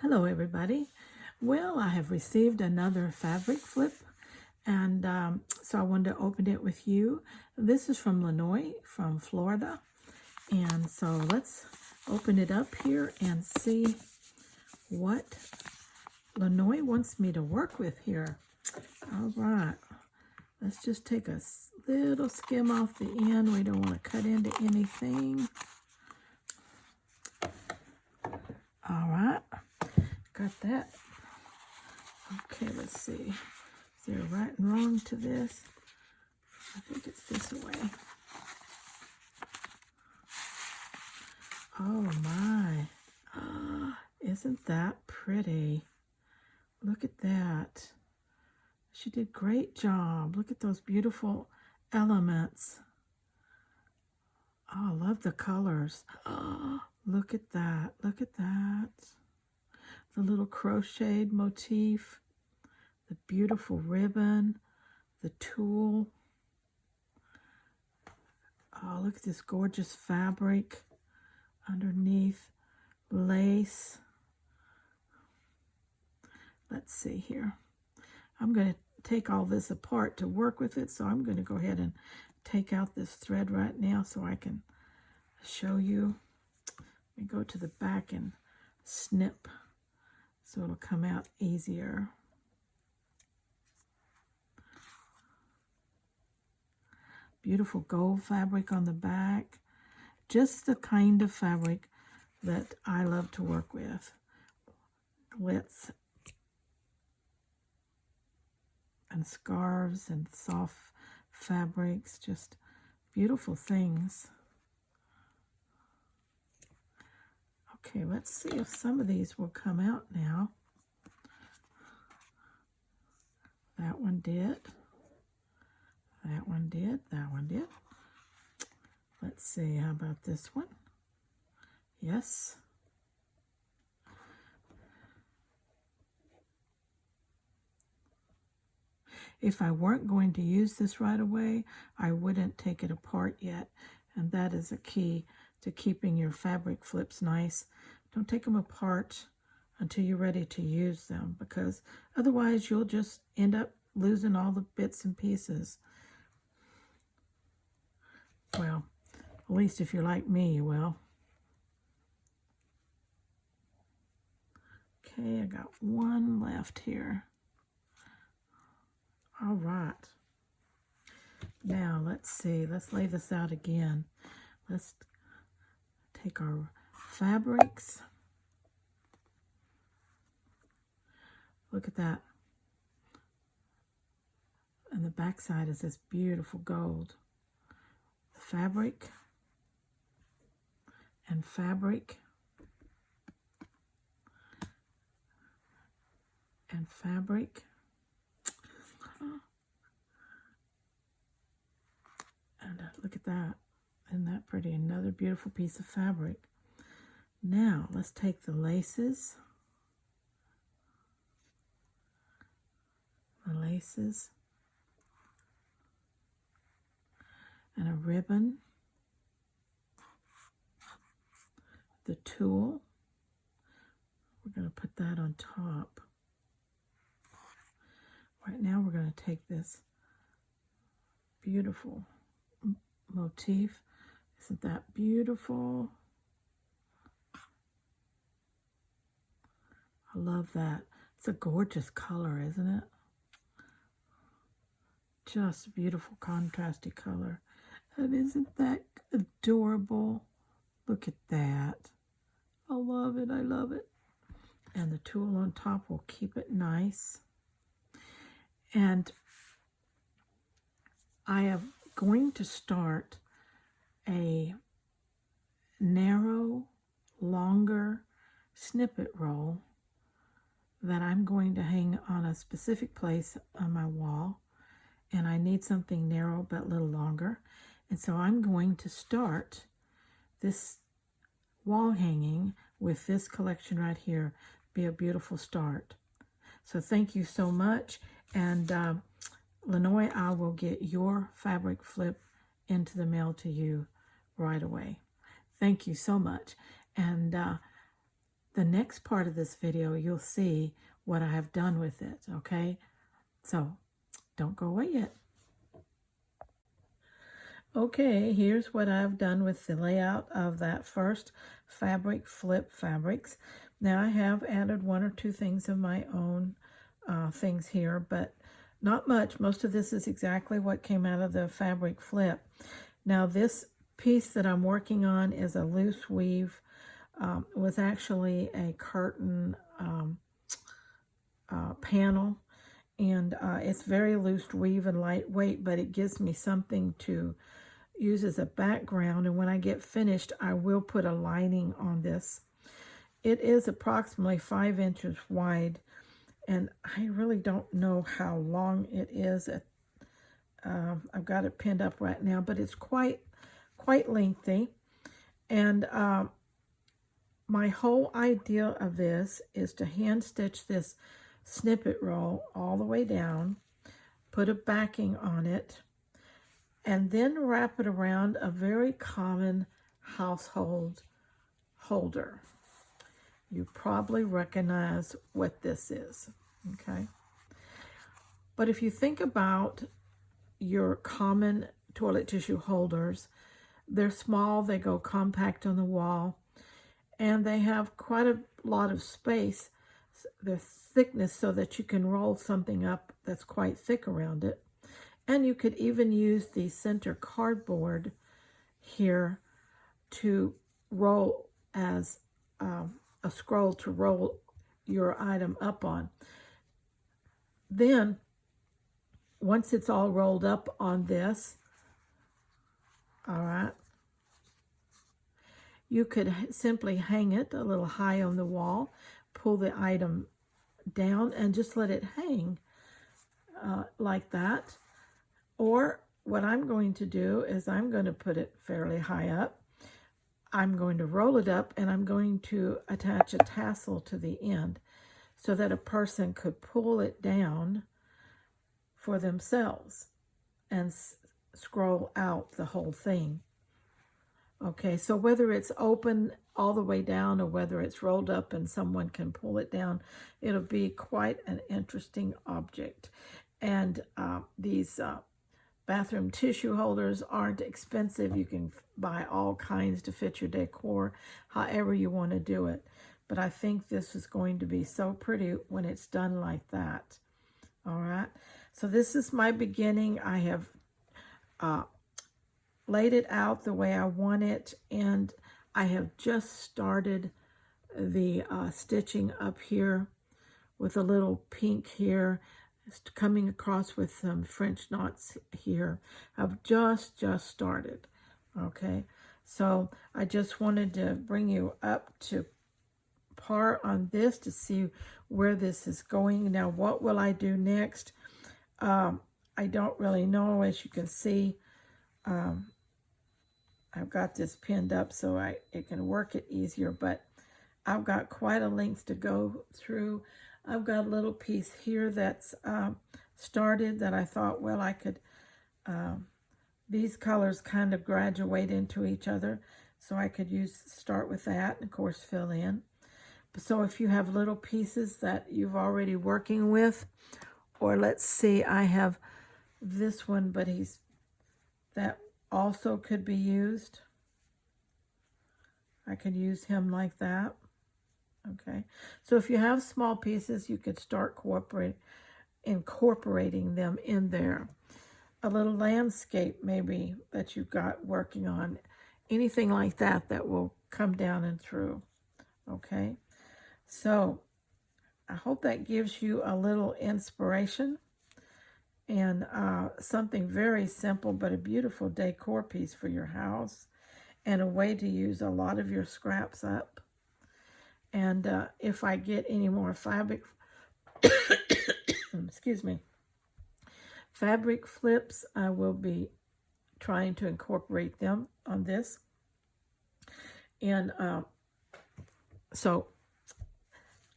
Hello everybody. Well, I have received another fabric flip and so I wanted to open it with you. This is from Lenoy from Florida, and so let's open it up here and see what Lenoy wants me to work with here. All right, let's just take a little skim off the end. We don't want to cut into anything. All right, got that. Okay, let's see. Is there a right and wrong to this? I think it's this way. Oh my. Isn't that pretty? Look at that. She did a great job. Look at those beautiful elements. Oh, I love the colors. Look at that. Look at that. The little crocheted motif. The beautiful ribbon, the tulle. Oh, look at this gorgeous fabric underneath, lace. Let's see here. I'm going to take all this apart to work with it, so I'm going to go ahead and take out this thread right now so I can show you. Let me go to the back and snip so it'll come out easier. Beautiful gold fabric on the back. Just the kind of fabric that I love to work with. Glitz and scarves and soft fabrics. Just beautiful things. Okay, let's see if some of these will come out now. That one did. That one did. That one did. Let's see, how about this one? Yes. If I weren't going to use this right away, I wouldn't take it apart yet. And that is a key to keeping your fabric flips nice. Don't take them apart until you're ready to use them, because otherwise you'll just end up losing all the bits and pieces. Well, at least if you're like me, you will. Okay, I got one left here. All right. Now, let's see. Let's lay this out again. Let's take our fabrics. Look at that. And the back side is this beautiful gold. Fabric and fabric and fabric. And look at that. Isn't that pretty? Another beautiful piece of fabric. Now, let's take the laces. The laces. And a ribbon. The tulle. We're going to put that on top. Right now, we're going to take this beautiful motif. Isn't that beautiful? I love that. It's a gorgeous color, isn't it? Just a beautiful contrasty color. And isn't that adorable? Look at that. I love it. I love it. And the tulle on top will keep it nice. And I am going to start a narrow, longer snippet roll that I'm going to hang on a specific place on my wall. And I need something narrow but a little longer. And so I'm going to start this wall hanging with this collection right here. Be a beautiful start. So thank you so much. And Lenoy, I will get your fabric flip into the mail to you right away. Thank you so much. And the next part of this video, you'll see what I have done with it, okay? So don't go away yet. Okay, here's what I've done with the layout of that first fabric flip fabrics. Now I have added one or two things of my own things here, but not much. Most of this is exactly what came out of the fabric flip. Now this piece that I'm working on is a loose weave. It was actually a curtain panel, and it's very loose weave and lightweight, but it gives me something to use as a background, and when I get finished I will put a lining on this. It is approximately 5 inches wide, and I really don't know how long it is. I've got it pinned up right now, but it's quite lengthy, and my whole idea of this is to hand stitch this snippet roll all the way down, put a backing on it, and then wrap it around a very common household holder. You probably recognize what this is, okay? But if you think about your common toilet tissue holders, they're small, they go compact on the wall, and they have quite a lot of space, their thickness, so that you can roll something up that's quite thick around it. And you could even use the center cardboard here to roll as a scroll to roll your item up on. Then, once it's all rolled up on this, all right, you could simply hang it a little high on the wall, pull the item down, and just let it hang like that. Or what I'm going to do is I'm going to put it fairly high up. I'm going to roll it up, and I'm going to attach a tassel to the end so that a person could pull it down for themselves and scroll out the whole thing. Okay, so whether it's open all the way down or whether it's rolled up and someone can pull it down, it'll be quite an interesting object. And these bathroom tissue holders aren't expensive. You can buy all kinds to fit your decor, however you want to do it. But I think this is going to be so pretty when it's done like that. All right, so this is my beginning. I have laid it out the way I want it, and I have just started the stitching up here with a little pink here, coming across with some French knots here. I've just started, okay? So I just wanted to bring you up to par on this to see where this is going. Now, what will I do next? I don't really know. As you can see, I've got this pinned up so it can work it easier, but I've got quite a length to go through. I've got a little piece here that's started that I thought, well, I could, these colors kind of graduate into each other, so I could start with that and of course fill in. So if you have little pieces that you've already working with, or let's see, I have this one, but that also could be used. I could use him like that. Okay, so if you have small pieces, you could start incorporating them in there. A little landscape maybe that you've got working on, anything like that that will come down and through. Okay, so I hope that gives you a little inspiration and something very simple but a beautiful decor piece for your house, and a way to use a lot of your scraps up. And if I get any more fabric, excuse me, fabric flips, I will be trying to incorporate them on this. And so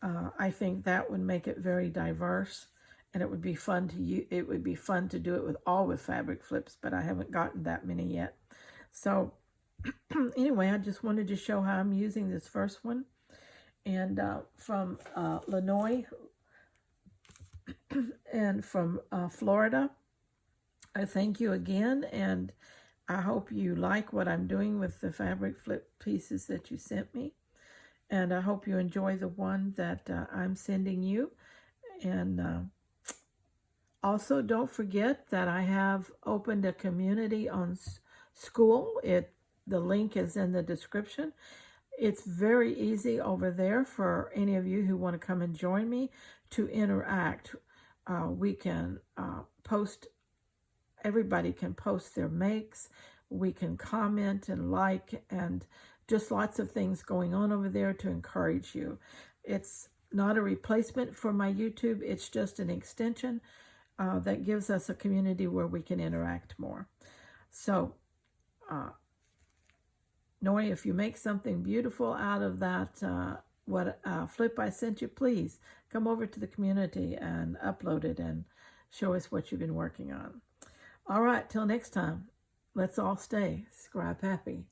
I think that would make it very diverse, and it would be fun to it would be fun to do it with fabric flips, but I haven't gotten that many yet. So anyway, I just wanted to show how I'm using this first one. and from Illinois and from Florida. I thank you again, and I hope you like what I'm doing with the fabric flip pieces that you sent me. And I hope you enjoy the one that I'm sending you. And also, don't forget that I have opened a community on School. The link is in the description. It's very easy over there for any of you who want to come and join me to interact. We can post, everybody can post their makes. We can comment and like, and just lots of things going on over there to encourage you. It's not a replacement for my YouTube. It's just an extension that gives us a community where we can interact more. So, Noi, if you make something beautiful out of that flip I sent you, please come over to the community and upload it and show us what you've been working on. All right, till next time, let's all stay scrap happy.